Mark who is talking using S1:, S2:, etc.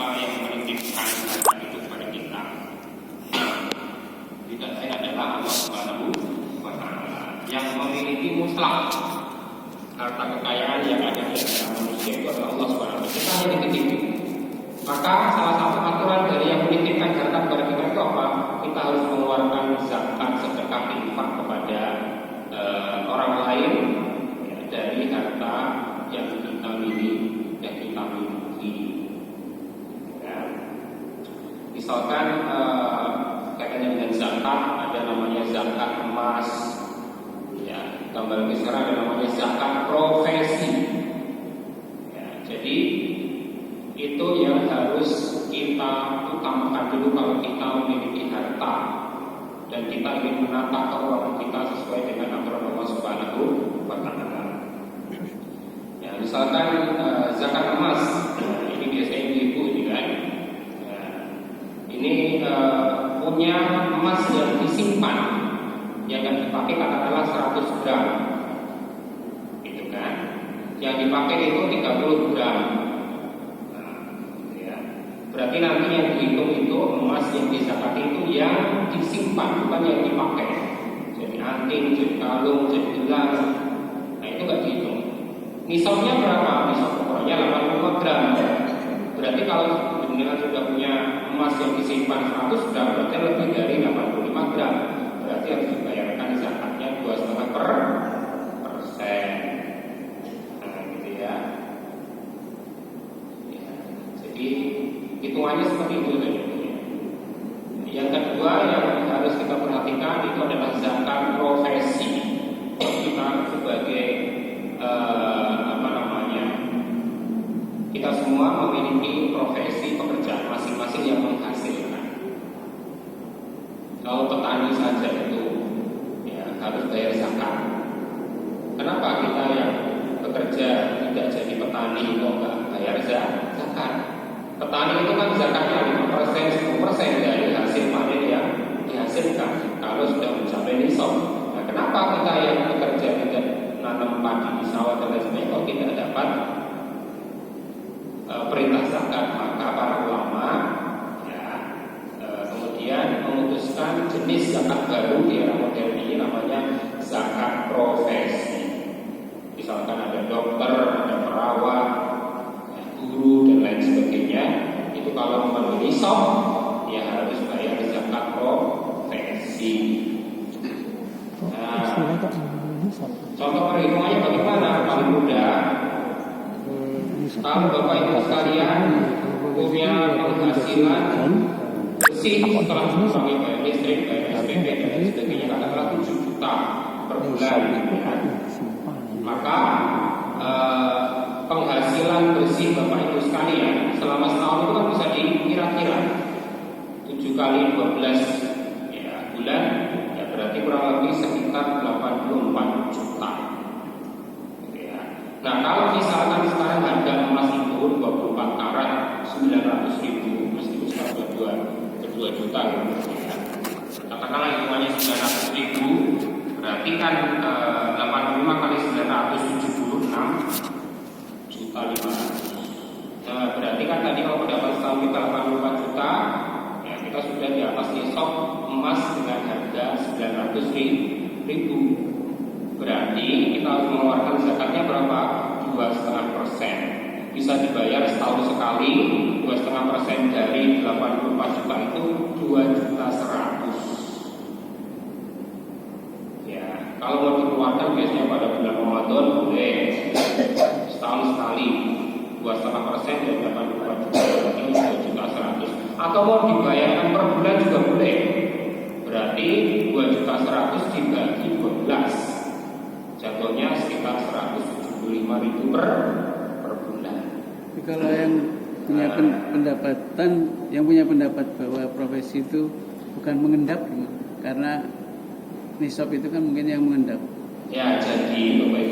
S1: siapa yang menitipkan harta itu kepada kita? Tidak lain adalah Allah Subhanahu wa Ta'ala yang memiliki mutlak harta kekayaan yang ada di antara manusia itu adalah Allah Subhanahu wa Ta'ala. Kita hanya dititipi. Maka salah satu aturan dari yang menitipkan harta kepada kita itu apa? Kita harus mengeluarkan zakat, sedekah, infak kepada orang lain ya, dari harta yang kita miliki, yang kita miliki. Ya. Misalkan kaitannya dengan zakat, ada namanya zakat emas. Ya, gambar sekarang ada namanya zakat profesi. Ya, jadi itu yang harus kita utamakan dulu kalau kita memiliki harta dan kita ingin menata keuangan kita sesuai dengan aturan Allah Subhanahu wa Ta'ala. Ya, misalkan zakat emas, ini biasanya ibu ini kan. Ya, ini punya emas yang disimpan, yang dipakai katakanlah 100 gram, gitu kan? Yang dipakai itu 30 gram. Berarti nanti yang dihitung itu emas yang dizakati itu yang disimpan, bukan yang dipakai. Jadi anting, jadi kalung, jadi gelang. Nah itu nggak dihitung. Nisabnya berapa? Nisab pokoknya 85 gram. Berarti kalau dengan sudah punya emas yang disimpan 100 gram, berarti lebih dari 85 gram. Berarti harus dibayarkan zakatnya 2,5%. Nah gitu ya. Jadi hitungannya seperti itu tadi. Yang kedua yang harus kita perhatikan itu adalah zakat profesi. Kita sebagai kita semua memiliki profesi pekerjaan masing-masing yang menghasilkan. Kalau petani saja itu ya harus bayar zakat. Kenapa kita yang bekerja tidak jadi petani kok nggak bayar zakat? Petani itu kan zakatnya 5%, 10% dari hasil panen yang dihasilkan kalau sudah mencapai nisab. Nah, kenapa kita yang bekerja tidak nanam padi di sawah dan lain sebagainya kok tidak dapat perintah zakat? Maka para ulama ya, kemudian memutuskan jenis zakat baru di era modern ini namanya zakat profesi. Misalkan ada dokter, ada perawat, guru dan lain sebagainya, itu kalau memenuhi nisab ya harus bayar zakat profesi. Nah, contoh perhitungannya bagaimana? Paling mudah, kalau Bapak Ibu sekalian punya penghasilan bersih setelah mengurangi bayar listrik, bayar SPP dan lain sebagainya katakanlah 7 juta per bulan, ya. Maka penghasilan bersih Bapak Ibu sekalian selama setahun itu kan bisa dikira-kira 7 kali 12 ya, bulan ya, berarti kurang lebih sekitar 84 juta ya. Nah kalau misalkan sekarang harga emas itu 24 karat 900.000 meskipun sekarang 2 juta gitu ya. Katakanlah hitungannya 900.000 berarti kan 85 kali 976 juta 500. Nah, berarti kan tadi kalau pendapat setahun kita 84 juta, ya kita sudah di atas nisab emas dengan harga 900.000. Berarti kita harus mengeluarkan zakatnya berapa? 2,5%. Bisa dibayar setahun sekali. 2,5% dari 84 juta itu 2.100.000. Ya, kalau mau dikeluarkan biasanya pada bulan Ramadan boleh. Setahun sekali 2,5% dari 84 juta ini 2.100.000. Atau mau dibayarkan per bulan juga boleh. Berarti 2.100.000 dibagi 12, jatuhnya sekitar 175.000 per bulan.
S2: Tapi kalau yang punya pendapatan, yang punya pendapat bahwa profesi itu bukan mengendap, karena nisab itu kan mungkin yang mengendap.
S1: Ya, jadi Bapak Ibu